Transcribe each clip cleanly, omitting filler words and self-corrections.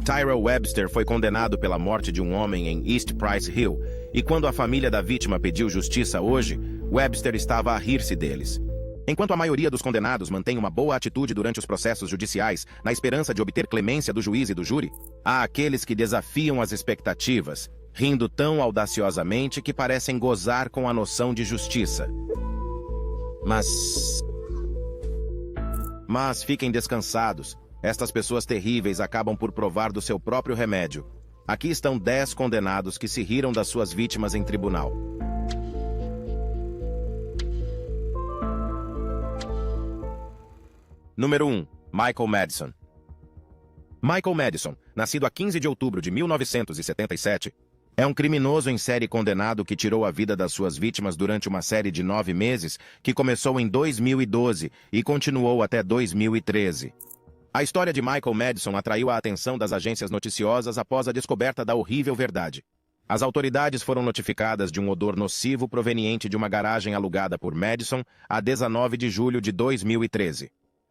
Tyrell Webster foi condenado pela morte de um homem em East Price Hill, e quando a família da vítima pediu justiça hoje, Webster estava a rir-se deles. Enquanto a maioria dos condenados mantém uma boa atitude durante os processos judiciais, na esperança de obter clemência do juiz e do júri, há aqueles que desafiam as expectativas, rindo tão audaciosamente que parecem gozar com a noção de justiça. Mas fiquem descansados. Estas pessoas terríveis acabam por provar do seu próprio remédio. Aqui estão 10 condenados que se riram das suas vítimas em tribunal. Número 1. Michael Madison. Michael Madison, nascido a 15 de outubro de 1977, é um criminoso em série condenado que tirou a vida das suas vítimas durante uma série de 9 meses que começou em 2012 e continuou até 2013. A história de Michael Madison atraiu a atenção das agências noticiosas após a descoberta da horrível verdade. As autoridades foram notificadas de um odor nocivo proveniente de uma garagem alugada por Madison a 19 de julho de 2013.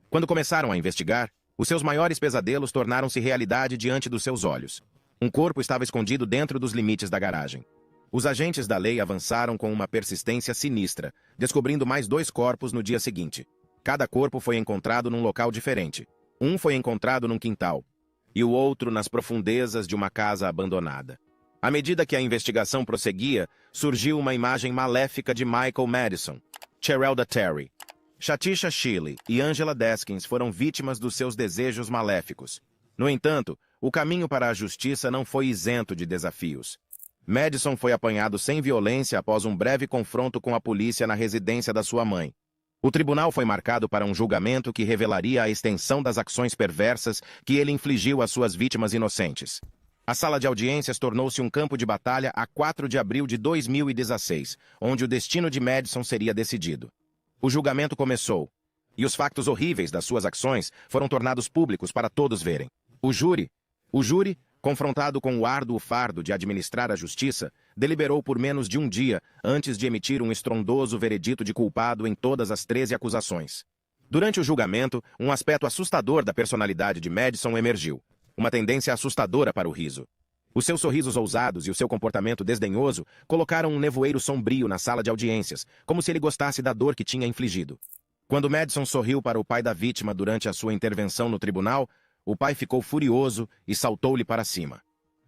Quando começaram a investigar, os seus maiores pesadelos tornaram-se realidade diante dos seus olhos. Um corpo estava escondido dentro dos limites da garagem. Os agentes da lei avançaram com uma persistência sinistra, descobrindo mais 2 corpos no dia seguinte. Cada corpo foi encontrado num local diferente. Um foi encontrado num quintal, e o outro nas profundezas de uma casa abandonada. À medida que a investigação prosseguia, surgiu uma imagem maléfica de Michael Madison. Cherelda Terry, Shatisha Shilley e Angela Deskins foram vítimas dos seus desejos maléficos. No entanto, o caminho para a justiça não foi isento de desafios. Madison foi apanhado sem violência após um breve confronto com a polícia na residência da sua mãe. O tribunal foi marcado para um julgamento que revelaria a extensão das ações perversas que ele infligiu às suas vítimas inocentes. A sala de audiências tornou-se um campo de batalha a 4 de abril de 2016, onde o destino de Madison seria decidido. O julgamento começou, e os factos horríveis das suas ações foram tornados públicos para todos verem. O júri, confrontado com o árduo fardo de administrar a justiça, deliberou por menos de um dia antes de emitir um estrondoso veredito de culpado em todas as 13 acusações. Durante o julgamento, um aspecto assustador da personalidade de Madison emergiu, uma tendência assustadora para o riso. Os seus sorrisos ousados e o seu comportamento desdenhoso colocaram um nevoeiro sombrio na sala de audiências, como se ele gostasse da dor que tinha infligido. Quando Madison sorriu para o pai da vítima durante a sua intervenção no tribunal, o pai ficou furioso e saltou-lhe para cima.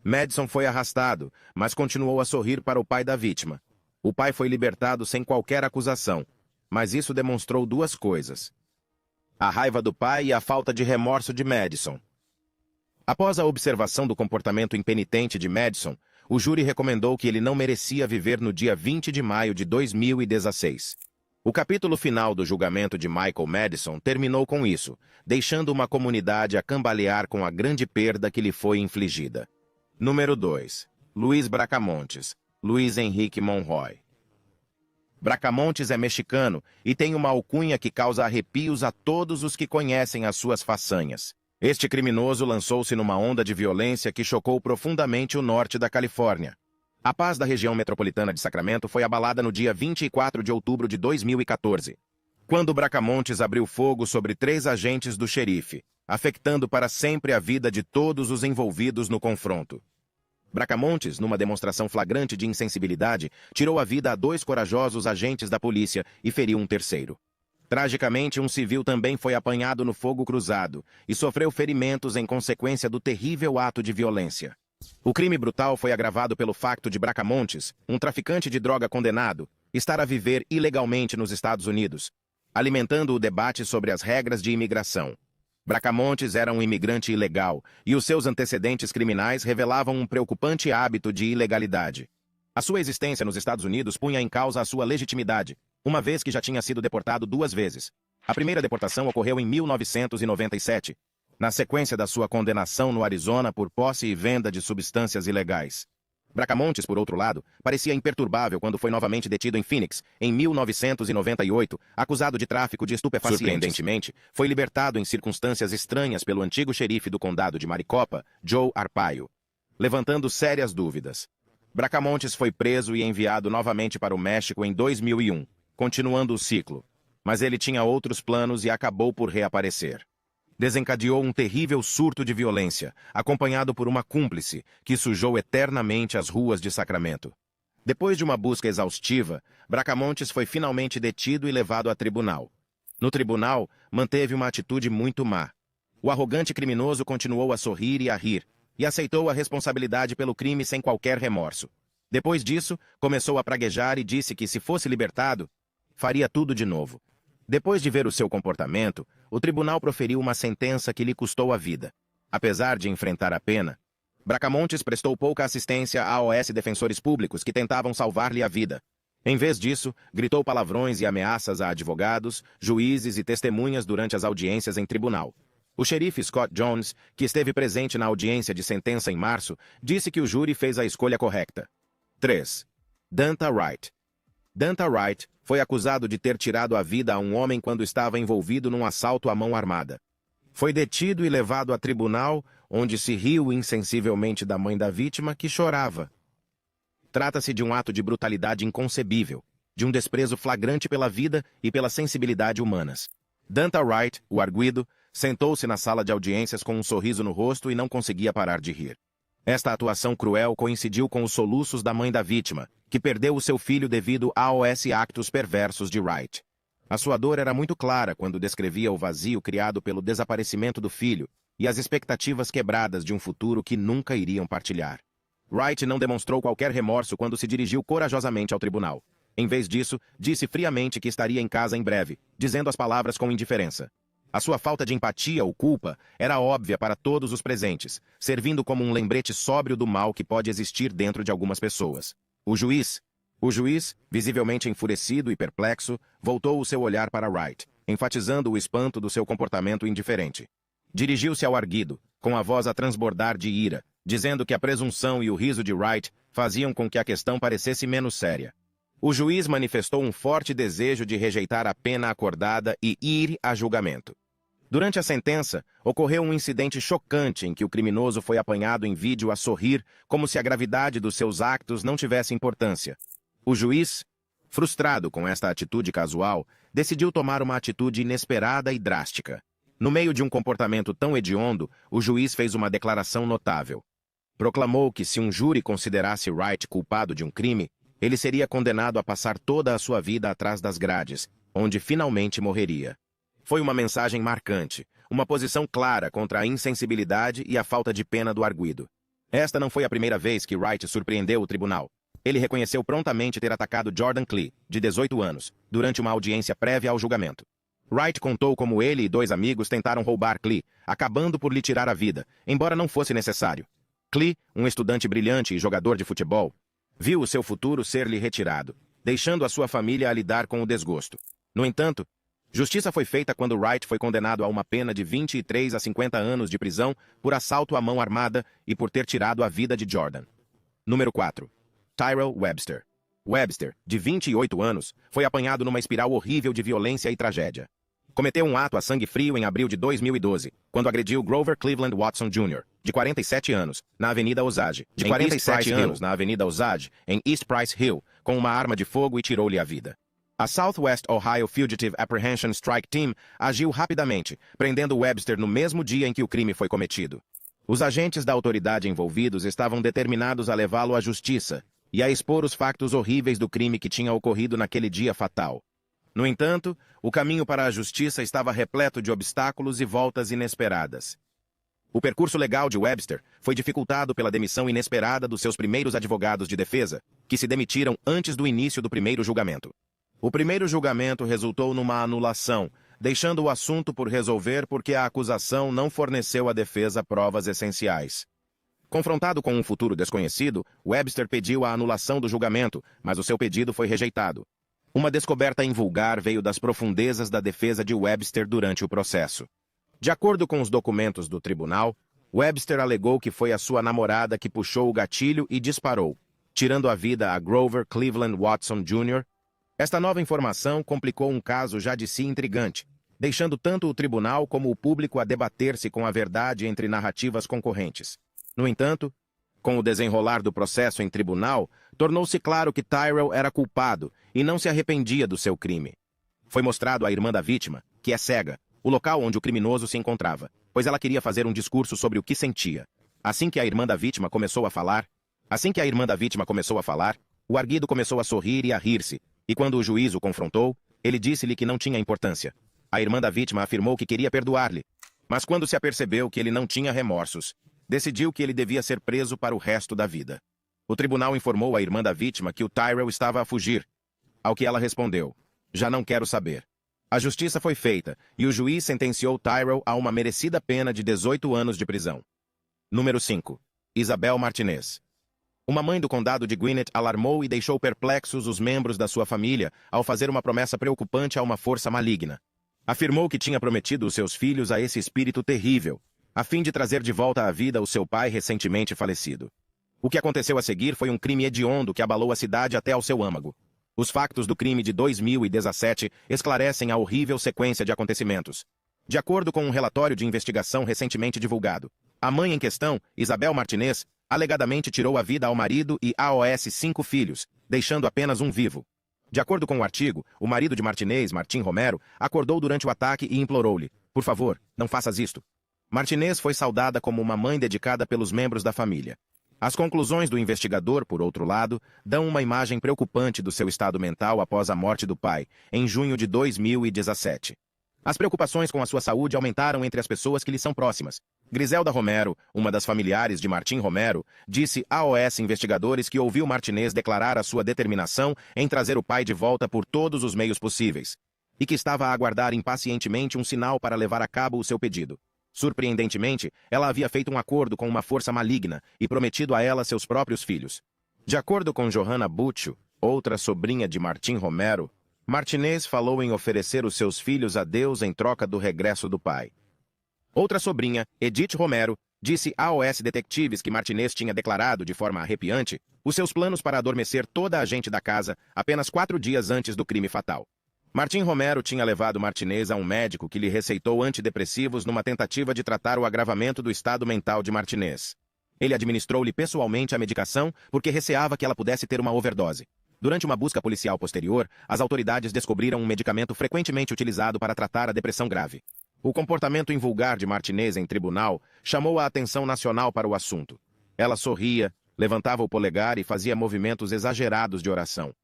Madison foi arrastado, mas continuou a sorrir para o pai da vítima. O pai foi libertado sem qualquer acusação, mas isso demonstrou 2 coisas: a raiva do pai e a falta de remorso de Madison. Após a observação do comportamento impenitente de Madison, o júri recomendou que ele não merecia viver no dia 20 de maio de 2016. O capítulo final do julgamento de Michael Madison terminou com isso, deixando uma comunidade a cambalear com a grande perda que lhe foi infligida. Número 2. Luiz Bracamontes, Luiz Henrique Monroy. Bracamontes é mexicano e tem uma alcunha que causa arrepios a todos os que conhecem as suas façanhas. Este criminoso lançou-se numa onda de violência que chocou profundamente o norte da Califórnia. A paz da região metropolitana de Sacramento foi abalada no dia 24 de outubro de 2014, quando Bracamontes abriu fogo sobre 3 agentes do xerife, afetando para sempre a vida de todos os envolvidos no confronto. Bracamontes, numa demonstração flagrante de insensibilidade, tirou a vida a 2 corajosos agentes da polícia e feriu um terceiro. Tragicamente, um civil também foi apanhado no fogo cruzado e sofreu ferimentos em consequência do terrível ato de violência. O crime brutal foi agravado pelo facto de Bracamontes, um traficante de droga condenado, estar a viver ilegalmente nos Estados Unidos, alimentando o debate sobre as regras de imigração. Bracamontes era um imigrante ilegal e os seus antecedentes criminais revelavam um preocupante hábito de ilegalidade. A sua existência nos Estados Unidos punha em causa a sua legitimidade, uma vez que já tinha sido deportado 2 vezes. A primeira deportação ocorreu em 1997, na sequência da sua condenação no Arizona por posse e venda de substâncias ilegais. Bracamontes, por outro lado, parecia imperturbável quando foi novamente detido em Phoenix, em 1998, acusado de tráfico de estupefacientes. Surpreendentemente, foi libertado em circunstâncias estranhas pelo antigo xerife do condado de Maricopa, Joe Arpaio, levantando sérias dúvidas. Bracamontes foi preso e enviado novamente para o México em 2001, continuando o ciclo, mas ele tinha outros planos e acabou por reaparecer. desencadeou um terrível surto de violência, acompanhado por uma cúmplice que sujou eternamente as ruas de Sacramento. Depois de uma busca exaustiva, Bracamontes foi finalmente detido e levado a tribunal. No tribunal, manteve uma atitude muito má. O arrogante criminoso continuou a sorrir e a rir, e aceitou a responsabilidade pelo crime sem qualquer remorso. Depois disso, começou a praguejar e disse que, se fosse libertado, faria tudo de novo. Depois de ver o seu comportamento, o tribunal proferiu uma sentença que lhe custou a vida. Apesar de enfrentar a pena, Bracamontes prestou pouca assistência a AOS defensores públicos que tentavam salvar-lhe a vida. Em vez disso, gritou palavrões e ameaças a advogados, juízes e testemunhas durante as audiências em tribunal. O xerife Scott Jones, que esteve presente na audiência de sentença em março, disse que o júri fez a escolha correta. 3. Danta Wright. Danta Wright foi acusado de ter tirado a vida a um homem quando estava envolvido num assalto à mão armada. Foi detido e levado a tribunal, onde se riu insensivelmente da mãe da vítima, que chorava. Trata-se de um ato de brutalidade inconcebível, de um desprezo flagrante pela vida e pela sensibilidade humanas. Danta Wright, o arguido, sentou-se na sala de audiências com um sorriso no rosto e não conseguia parar de rir. Esta atuação cruel coincidiu com os soluços da mãe da vítima, que perdeu o seu filho devido aos actos perversos de Wright. A sua dor era muito clara quando descrevia o vazio criado pelo desaparecimento do filho e as expectativas quebradas de um futuro que nunca iriam partilhar. Wright não demonstrou qualquer remorso quando se dirigiu corajosamente ao tribunal. Em vez disso, disse friamente que estaria em casa em breve, dizendo as palavras com indiferença. A sua falta de empatia ou culpa era óbvia para todos os presentes, servindo como um lembrete sóbrio do mal que pode existir dentro de algumas pessoas. O juiz, visivelmente enfurecido e perplexo, voltou o seu olhar para Wright, enfatizando o espanto do seu comportamento indiferente. Dirigiu-se ao arguido, com a voz a transbordar de ira, dizendo que a presunção e o riso de Wright faziam com que a questão parecesse menos séria. O juiz manifestou um forte desejo de rejeitar a pena acordada e ir a julgamento. Durante a sentença, ocorreu um incidente chocante em que o criminoso foi apanhado em vídeo a sorrir como se a gravidade dos seus actos não tivesse importância. O juiz, frustrado com esta atitude casual, decidiu tomar uma atitude inesperada e drástica. No meio de um comportamento tão hediondo, o juiz fez uma declaração notável. Proclamou que se um júri considerasse Wright culpado de um crime, ele seria condenado a passar toda a sua vida atrás das grades, onde finalmente morreria. Foi uma mensagem marcante, uma posição clara contra a insensibilidade e a falta de pena do arguido. Esta não foi a primeira vez que Wright surpreendeu o tribunal. Ele reconheceu prontamente ter atacado Jordan Klee, de 18 anos, durante uma audiência prévia ao julgamento. Wright contou como ele e 2 amigos tentaram roubar Klee, acabando por lhe tirar a vida, embora não fosse necessário. Klee, um estudante brilhante e jogador de futebol, viu o seu futuro ser-lhe retirado, deixando a sua família a lidar com o desgosto. No entanto, justiça foi feita quando Wright foi condenado a uma pena de 23 a 50 anos de prisão por assalto à mão armada e por ter tirado a vida de Jordan. Número 4. Tyrell Webster. Webster, de 28 anos, foi apanhado numa espiral horrível de violência e tragédia. Cometeu um ato a sangue frio em abril de 2012, quando agrediu Grover Cleveland Watson Jr., de 47 anos, na Avenida Osage, em East Price Hill, com uma arma de fogo e tirou-lhe a vida. A Southwest Ohio Fugitive Apprehension Strike Team agiu rapidamente, prendendo Webster no mesmo dia em que o crime foi cometido. Os agentes da autoridade envolvidos estavam determinados a levá-lo à justiça e a expor os factos horríveis do crime que tinha ocorrido naquele dia fatal. No entanto, o caminho para a justiça estava repleto de obstáculos e voltas inesperadas. O percurso legal de Webster foi dificultado pela demissão inesperada dos seus primeiros advogados de defesa, que se demitiram antes do início do primeiro julgamento. O primeiro julgamento resultou numa anulação, deixando o assunto por resolver porque a acusação não forneceu à defesa provas essenciais. Confrontado com um futuro desconhecido, Webster pediu a anulação do julgamento, mas o seu pedido foi rejeitado. Uma descoberta invulgar veio das profundezas da defesa de Webster durante o processo. De acordo com os documentos do tribunal, Webster alegou que foi a sua namorada que puxou o gatilho e disparou, tirando a vida a Grover Cleveland Watson Jr. Esta nova informação complicou um caso já de si intrigante, deixando tanto o tribunal como o público a debater-se com a verdade entre narrativas concorrentes. No entanto, com o desenrolar do processo em tribunal, tornou-se claro que Tyrell era culpado e não se arrependia do seu crime. Foi mostrado à irmã da vítima, que é cega, o local onde o criminoso se encontrava, pois ela queria fazer um discurso sobre o que sentia. Assim que a irmã da vítima começou a falar, o arguido começou a sorrir e a rir-se, e quando o juiz o confrontou, ele disse-lhe que não tinha importância. A irmã da vítima afirmou que queria perdoar-lhe, mas quando se apercebeu que ele não tinha remorsos, decidiu que ele devia ser preso para o resto da vida. O tribunal informou a irmã da vítima que o Tyrell estava a fugir, ao que ela respondeu: "Já não quero saber." A justiça foi feita, e o juiz sentenciou Tyrell a uma merecida pena de 18 anos de prisão. Número 5. Isabel Martinez. Uma mãe do condado de Gwinnett alarmou e deixou perplexos os membros da sua família ao fazer uma promessa preocupante a uma força maligna. Afirmou que tinha prometido os seus filhos a esse espírito terrível, a fim de trazer de volta à vida o seu pai recentemente falecido. O que aconteceu a seguir foi um crime hediondo que abalou a cidade até ao seu âmago. Os factos do crime de 2017 esclarecem a horrível sequência de acontecimentos. De acordo com um relatório de investigação recentemente divulgado, a mãe em questão, Isabel Martinez, alegadamente tirou a vida ao marido e aos 5 filhos, deixando apenas um vivo. De acordo com o artigo, o marido de Martinez, Martim Romero, acordou durante o ataque e implorou-lhe: "Por favor, não faças isto." Martinez foi saudada como uma mãe dedicada pelos membros da família. As conclusões do investigador, por outro lado, dão uma imagem preocupante do seu estado mental após a morte do pai, em junho de 2017. As preocupações com a sua saúde aumentaram entre as pessoas que lhe são próximas. Griselda Romero, uma das familiares de Martim Romero, disse aos investigadores que ouviu Martinez declarar a sua determinação em trazer o pai de volta por todos os meios possíveis, e que estava a aguardar impacientemente um sinal para levar a cabo o seu pedido. Surpreendentemente, ela havia feito um acordo com uma força maligna e prometido a ela seus próprios filhos. De acordo com Johanna Butcho, outra sobrinha de Martim Romero, Martinez falou em oferecer os seus filhos a Deus em troca do regresso do pai. Outra sobrinha, Edith Romero, disse aos detetives que Martinez tinha declarado de forma arrepiante os seus planos para adormecer toda a gente da casa apenas 4 dias antes do crime fatal. Martim Romero tinha levado Martinez a um médico que lhe receitou antidepressivos numa tentativa de tratar o agravamento do estado mental de Martinez. Ele administrou-lhe pessoalmente a medicação porque receava que ela pudesse ter uma overdose. Durante uma busca policial posterior, as autoridades descobriram um medicamento frequentemente utilizado para tratar a depressão grave. O comportamento invulgar de Martinez em tribunal chamou a atenção nacional para o assunto. Ela sorria, levantava o polegar e fazia movimentos exagerados de oração.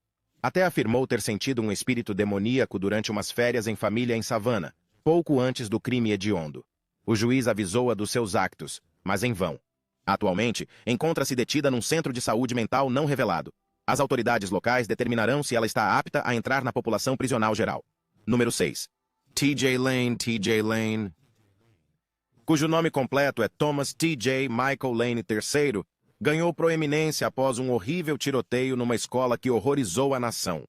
Até afirmou ter sentido um espírito demoníaco durante umas férias em família em Savannah, pouco antes do crime hediondo. O juiz avisou-a dos seus actos, mas em vão. Atualmente, encontra-se detida num centro de saúde mental não revelado. As autoridades locais determinarão se ela está apta a entrar na população prisional geral. Número 6. T.J. Lane, cujo nome completo é Thomas T.J. Michael Lane III, ganhou proeminência após um horrível tiroteio numa escola que horrorizou a nação.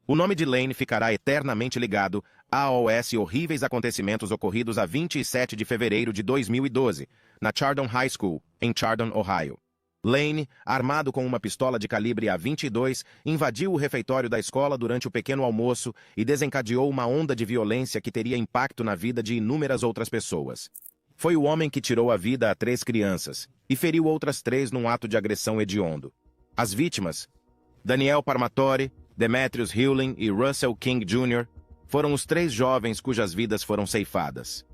O nome de Lane ficará eternamente ligado aos horríveis acontecimentos ocorridos a 27 de fevereiro de 2012, na Chardon High School, em Chardon, Ohio. Lane, armado com uma pistola de calibre .22, invadiu o refeitório da escola durante o pequeno almoço e desencadeou uma onda de violência que teria impacto na vida de inúmeras outras pessoas. Foi o homem que tirou a vida a 3 crianças e feriu outras 3 num ato de agressão hediondo. As vítimas, Daniel Parmatori, Demetrius Hewlin e Russell King Jr., foram os 3 jovens cujas vidas foram ceifadas.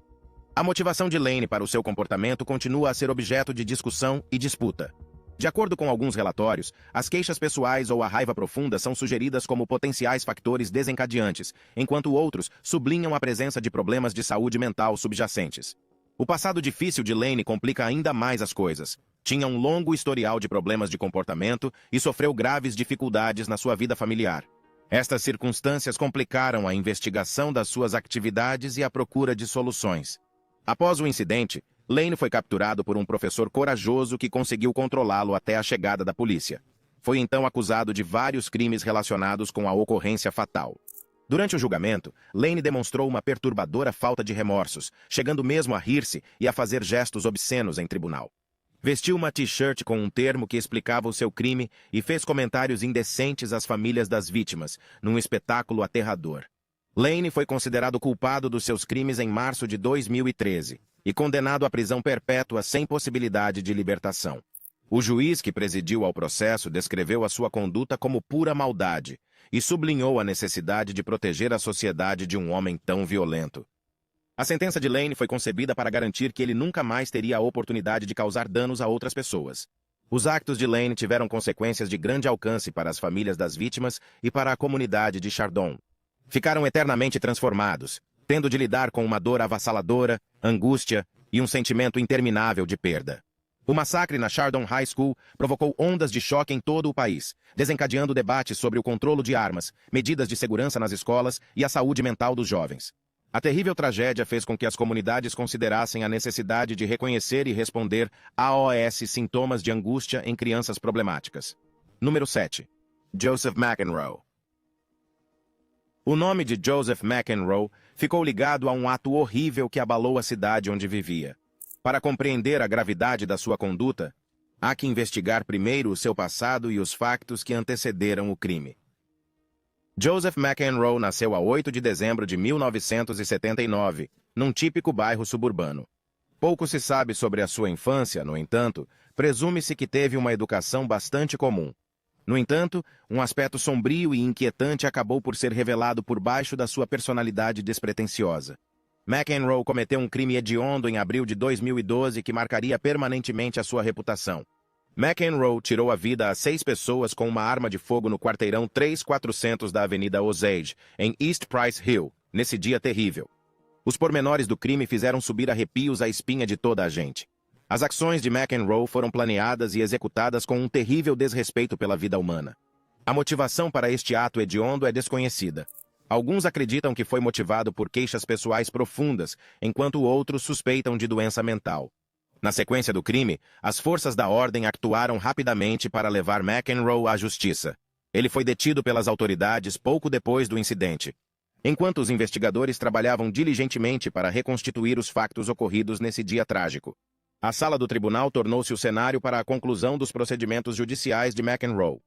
A motivação de Lane para o seu comportamento continua a ser objeto de discussão e disputa. De acordo com alguns relatórios, as queixas pessoais ou a raiva profunda são sugeridas como potenciais fatores desencadeantes, enquanto outros sublinham a presença de problemas de saúde mental subjacentes. O passado difícil de Lane complica ainda mais as coisas. Tinha um longo historial de problemas de comportamento e sofreu graves dificuldades na sua vida familiar. Estas circunstâncias complicaram a investigação das suas atividades e a procura de soluções. Após o incidente, Lane foi capturado por um professor corajoso que conseguiu controlá-lo até a chegada da polícia. Foi então acusado de vários crimes relacionados com a ocorrência fatal. Durante o julgamento, Lane demonstrou uma perturbadora falta de remorsos, chegando mesmo a rir-se e a fazer gestos obscenos em tribunal. Vestiu uma t-shirt com um termo que explicava o seu crime e fez comentários indecentes às famílias das vítimas, num espetáculo aterrador. Lane foi considerado culpado dos seus crimes em março de 2013 e condenado à prisão perpétua sem possibilidade de libertação. O juiz que presidiu ao processo descreveu a sua conduta como pura maldade e sublinhou a necessidade de proteger a sociedade de um homem tão violento. A sentença de Lane foi concebida para garantir que ele nunca mais teria a oportunidade de causar danos a outras pessoas. Os actos de Lane tiveram consequências de grande alcance para as famílias das vítimas e para a comunidade de Chardon. Ficaram eternamente transformados, tendo de lidar com uma dor avassaladora, angústia e um sentimento interminável de perda. O massacre na Chardon High School provocou ondas de choque em todo o país, desencadeando debates sobre o controle de armas, medidas de segurança nas escolas e a saúde mental dos jovens. A terrível tragédia fez com que as comunidades considerassem a necessidade de reconhecer e responder aos sintomas de angústia em crianças problemáticas. Número 7. Joseph McEnroe. O nome de Joseph McEnroe ficou ligado a um ato horrível que abalou a cidade onde vivia. Para compreender a gravidade da sua conduta, há que investigar primeiro o seu passado e os factos que antecederam o crime. Joseph McEnroe nasceu a 8 de dezembro de 1979, num típico bairro suburbano. Pouco se sabe sobre a sua infância, no entanto, presume-se que teve uma educação bastante comum. No entanto, um aspecto sombrio e inquietante acabou por ser revelado por baixo da sua personalidade despretensiosa. McEnroe cometeu um crime hediondo em abril de 2012 que marcaria permanentemente a sua reputação. McEnroe tirou a vida a 6 pessoas com uma arma de fogo no quarteirão 3400 da Avenida Osage, em East Price Hill, nesse dia terrível. Os pormenores do crime fizeram subir arrepios à espinha de toda a gente. As ações de McEnroe foram planeadas e executadas com um terrível desrespeito pela vida humana. A motivação para este ato hediondo é desconhecida. Alguns acreditam que foi motivado por queixas pessoais profundas, enquanto outros suspeitam de doença mental. Na sequência do crime, as forças da ordem actuaram rapidamente para levar McEnroe à justiça. Ele foi detido pelas autoridades pouco depois do incidente, enquanto os investigadores trabalhavam diligentemente para reconstituir os fatos ocorridos nesse dia trágico. A sala do tribunal tornou-se o cenário para a conclusão dos procedimentos judiciais de McEnroe.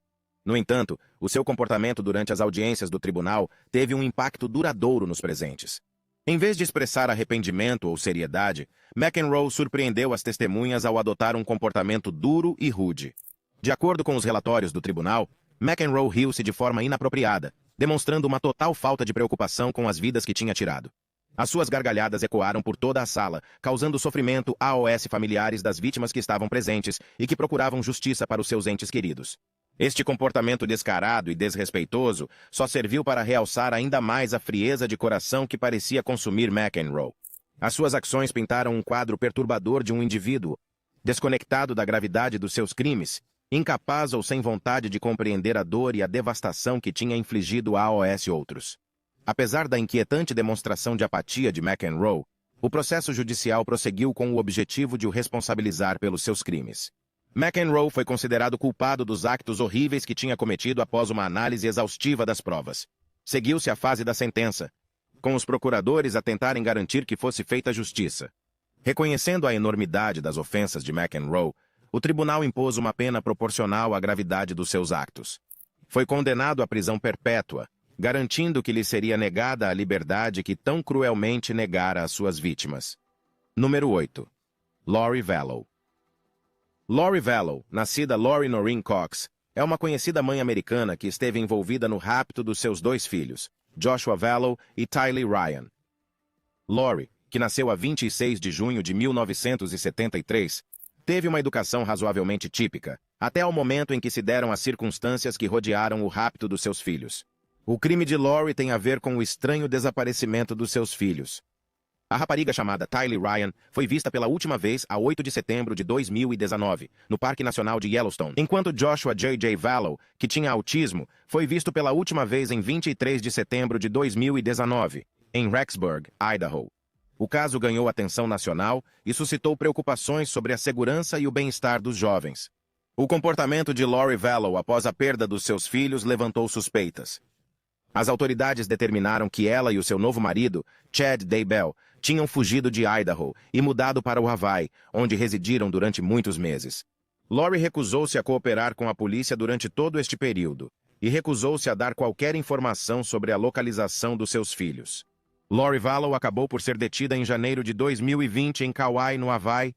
No entanto, o seu comportamento durante as audiências do tribunal teve um impacto duradouro nos presentes. Em vez de expressar arrependimento ou seriedade, McEnroe surpreendeu as testemunhas ao adotar um comportamento duro e rude. De acordo com os relatórios do tribunal, McEnroe riu-se de forma inapropriada, demonstrando uma total falta de preocupação com as vidas que tinha tirado. As suas gargalhadas ecoaram por toda a sala, causando sofrimento aos familiares das vítimas que estavam presentes e que procuravam justiça para os seus entes queridos. Este comportamento descarado e desrespeitoso só serviu para realçar ainda mais a frieza de coração que parecia consumir McEnroe. As suas ações pintaram um quadro perturbador de um indivíduo, desconectado da gravidade dos seus crimes, incapaz ou sem vontade de compreender a dor e a devastação que tinha infligido aos outros. Apesar da inquietante demonstração de apatia de McEnroe, o processo judicial prosseguiu com o objetivo de o responsabilizar pelos seus crimes. McEnroe foi considerado culpado dos actos horríveis que tinha cometido após uma análise exaustiva das provas. Seguiu-se a fase da sentença, com os procuradores a tentarem garantir que fosse feita justiça. Reconhecendo a enormidade das ofensas de McEnroe, o tribunal impôs uma pena proporcional à gravidade dos seus actos. Foi condenado à prisão perpétua, garantindo que lhe seria negada a liberdade que tão cruelmente negara às suas vítimas. Número 8. Lori Vallow. Lori Vallow, nascida Lori Noreen Cox, é uma conhecida mãe americana que esteve envolvida no rapto dos seus 2 filhos, Joshua Vallow e Tylee Ryan. Lori, que nasceu a 26 de junho de 1973, teve uma educação razoavelmente típica, até ao momento em que se deram as circunstâncias que rodearam o rapto dos seus filhos. O crime de Lori tem a ver com o estranho desaparecimento dos seus filhos. A rapariga chamada Tylee Ryan foi vista pela última vez a 8 de setembro de 2019, no Parque Nacional de Yellowstone, enquanto Joshua J.J. Vallow, que tinha autismo, foi visto pela última vez em 23 de setembro de 2019, em Rexburg, Idaho. O caso ganhou atenção nacional e suscitou preocupações sobre a segurança e o bem-estar dos jovens. O comportamento de Lori Vallow após a perda dos seus filhos levantou suspeitas. As autoridades determinaram que ela e o seu novo marido, Chad Daybell, tinham fugido de Idaho e mudado para o Hawaii, onde residiram durante muitos meses. Lori recusou-se a cooperar com a polícia durante todo este período e recusou-se a dar qualquer informação sobre a localização dos seus filhos. Lori Vallow acabou por ser detida em janeiro de 2020 em Kauai, no Hawaii,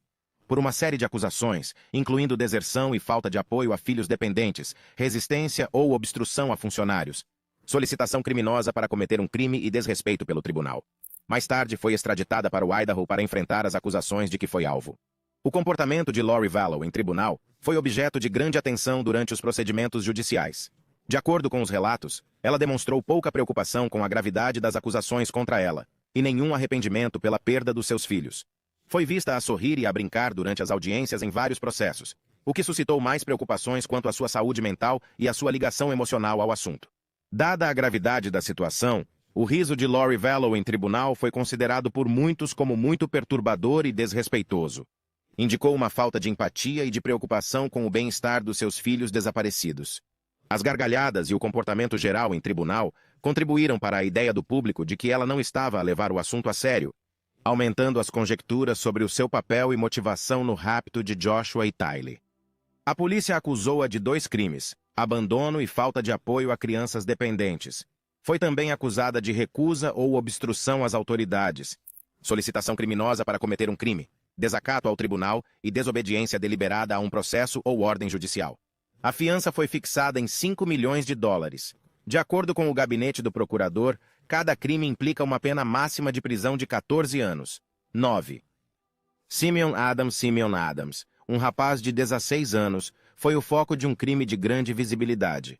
por uma série de acusações, incluindo deserção e falta de apoio a filhos dependentes, resistência ou obstrução a funcionários, solicitação criminosa para cometer um crime e desrespeito pelo tribunal. Mais tarde foi extraditada para o Idaho para enfrentar as acusações de que foi alvo. O comportamento de Lori Vallow em tribunal foi objeto de grande atenção durante os procedimentos judiciais. De acordo com os relatos, ela demonstrou pouca preocupação com a gravidade das acusações contra ela, e nenhum arrependimento pela perda dos seus filhos. Foi vista a sorrir e a brincar durante as audiências em vários processos, o que suscitou mais preocupações quanto à sua saúde mental e à sua ligação emocional ao assunto. Dada a gravidade da situação, o riso de Lori Vallow em tribunal foi considerado por muitos como muito perturbador e desrespeitoso. Indicou uma falta de empatia e de preocupação com o bem-estar dos seus filhos desaparecidos. As gargalhadas e o comportamento geral em tribunal contribuíram para a ideia do público de que ela não estava a levar o assunto a sério, aumentando as conjecturas sobre o seu papel e motivação no rapto de Joshua e Tylee. A polícia acusou-a de 2 crimes, abandono e falta de apoio a crianças dependentes. Foi também acusada de recusa ou obstrução às autoridades, solicitação criminosa para cometer um crime, desacato ao tribunal e desobediência deliberada a um processo ou ordem judicial. A fiança foi fixada em $5 milhões. De acordo com o gabinete do procurador, cada crime implica uma pena máxima de prisão de 14 anos. 9. Simeon Adams, um rapaz de 16 anos, foi o foco de um crime de grande visibilidade.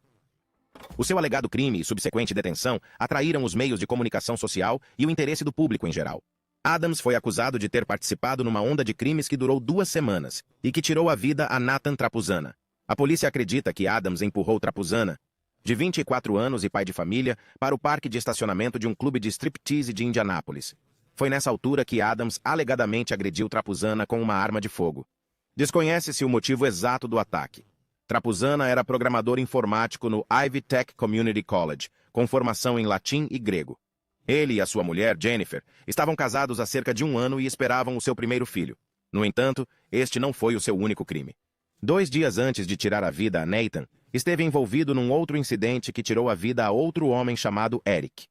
O seu alegado crime e subsequente detenção atraíram os meios de comunicação social e o interesse do público em geral. Adams foi acusado de ter participado numa onda de crimes que durou 2 semanas e que tirou a vida a Nathan Trapuzana. A polícia acredita que Adams empurrou Trapuzana, de 24 anos e pai de família, para o parque de estacionamento de um clube de striptease de Indianápolis. Foi nessa altura que Adams alegadamente agrediu Trapuzana com uma arma de fogo. Desconhece-se o motivo exato do ataque. Trapuzana era programador informático no Ivy Tech Community College, com formação em latim e grego. Ele e a sua mulher, Jennifer, estavam casados há cerca de 1 ano e esperavam o seu primeiro filho. No entanto, este não foi o seu único crime. 2 dias antes de tirar a vida a Nathan, esteve envolvido num outro incidente que tirou a vida a outro homem chamado Eric.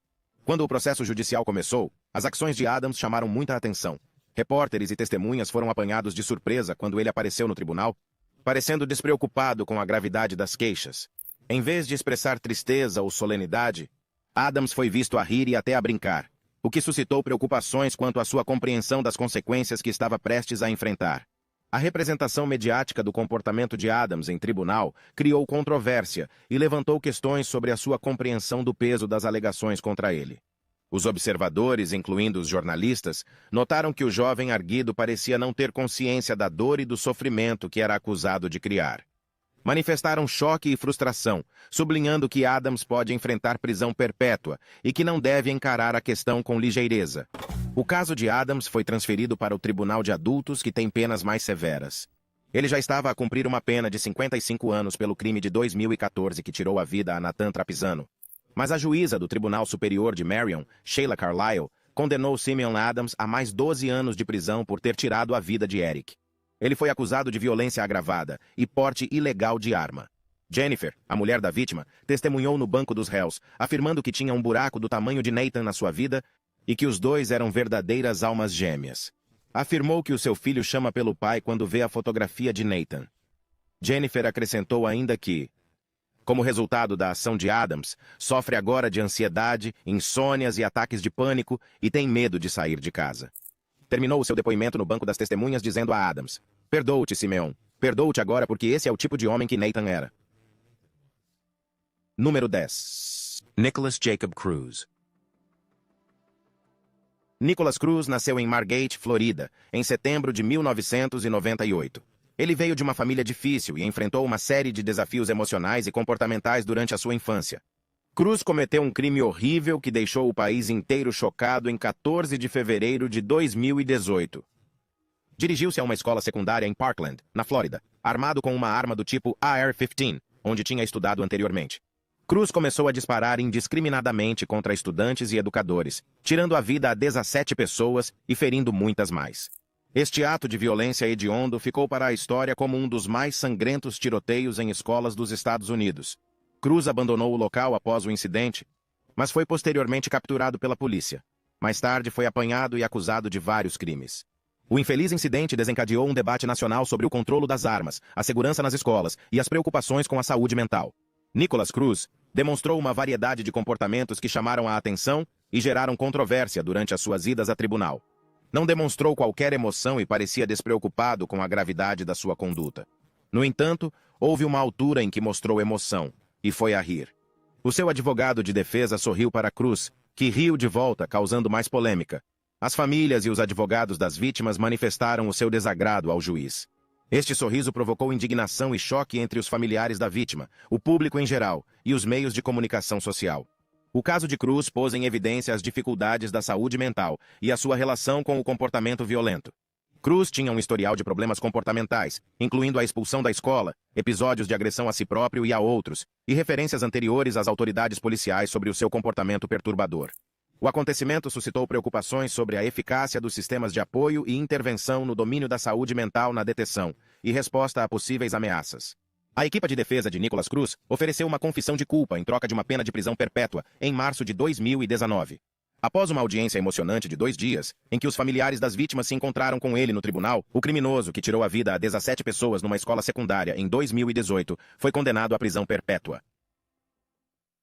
Quando o processo judicial começou, as ações de Adams chamaram muita atenção. Repórteres e testemunhas foram apanhados de surpresa quando ele apareceu no tribunal, parecendo despreocupado com a gravidade das queixas. Em vez de expressar tristeza ou solenidade, Adams foi visto a rir e até a brincar, o que suscitou preocupações quanto à sua compreensão das consequências que estava prestes a enfrentar. A representação mediática do comportamento de Adams em tribunal criou controvérsia e levantou questões sobre a sua compreensão do peso das alegações contra ele. Os observadores, incluindo os jornalistas, notaram que o jovem arguido parecia não ter consciência da dor e do sofrimento que era acusado de criar. Manifestaram choque e frustração, sublinhando que Adams pode enfrentar prisão perpétua e que não deve encarar a questão com ligeireza. O caso de Adams foi transferido para o Tribunal de Adultos, que tem penas mais severas. Ele já estava a cumprir uma pena de 55 anos pelo crime de 2014 que tirou a vida a Nathan Trapuzano. Mas a juíza do Tribunal Superior de Marion, Sheila Carlisle, condenou Simeon Adams a mais 12 anos de prisão por ter tirado a vida de Eric. Ele foi acusado de violência agravada e porte ilegal de arma. Jennifer, a mulher da vítima, testemunhou no banco dos réus, afirmando que tinha um buraco do tamanho de Nathan na sua vida e que os dois eram verdadeiras almas gêmeas. Afirmou que o seu filho chama pelo pai quando vê a fotografia de Nathan. Jennifer acrescentou ainda que, como resultado da ação de Adams, sofre agora de ansiedade, insônias e ataques de pânico e tem medo de sair de casa. Terminou o seu depoimento no banco das testemunhas dizendo a Adams: "Perdoa-te, Simeon. Perdoa-te agora porque esse é o tipo de homem que Nathan era." Número 10. Nicholas Jacob Cruz. Nicholas Cruz nasceu em Margate, Florida, em setembro de 1998. Ele veio de uma família difícil e enfrentou uma série de desafios emocionais e comportamentais durante a sua infância. Cruz cometeu um crime horrível que deixou o país inteiro chocado em 14 de fevereiro de 2018. Dirigiu-se a uma escola secundária em Parkland, na Flórida, armado com uma arma do tipo AR-15, onde tinha estudado anteriormente. Cruz começou a disparar indiscriminadamente contra estudantes e educadores, tirando a vida a 17 pessoas e ferindo muitas mais. Este ato de violência hediondo ficou para a história como um dos mais sangrentos tiroteios em escolas dos Estados Unidos. Cruz abandonou o local após o incidente, mas foi posteriormente capturado pela polícia. Mais tarde foi apanhado e acusado de vários crimes. O infeliz incidente desencadeou um debate nacional sobre o controle das armas, a segurança nas escolas e as preocupações com a saúde mental. Nicholas Cruz demonstrou uma variedade de comportamentos que chamaram a atenção e geraram controvérsia durante as suas idas a tribunal. Não demonstrou qualquer emoção e parecia despreocupado com a gravidade da sua conduta. No entanto, houve uma altura em que mostrou emoção, e foi a rir. O seu advogado de defesa sorriu para Cruz, que riu de volta, causando mais polêmica. As famílias e os advogados das vítimas manifestaram o seu desagrado ao juiz. Este sorriso provocou indignação e choque entre os familiares da vítima, o público em geral e os meios de comunicação social. O caso de Cruz pôs em evidência as dificuldades da saúde mental e a sua relação com o comportamento violento. Cruz tinha um historial de problemas comportamentais, incluindo a expulsão da escola, episódios de agressão a si próprio e a outros, e referências anteriores às autoridades policiais sobre o seu comportamento perturbador. O acontecimento suscitou preocupações sobre a eficácia dos sistemas de apoio e intervenção no domínio da saúde mental na detenção e resposta a possíveis ameaças. A equipe de defesa de Nicolas Cruz ofereceu uma confissão de culpa em troca de uma pena de prisão perpétua em março de 2019. Após uma audiência emocionante de 2 dias, em que os familiares das vítimas se encontraram com ele no tribunal, o criminoso que tirou a vida a 17 pessoas numa escola secundária em 2018 foi condenado à prisão perpétua.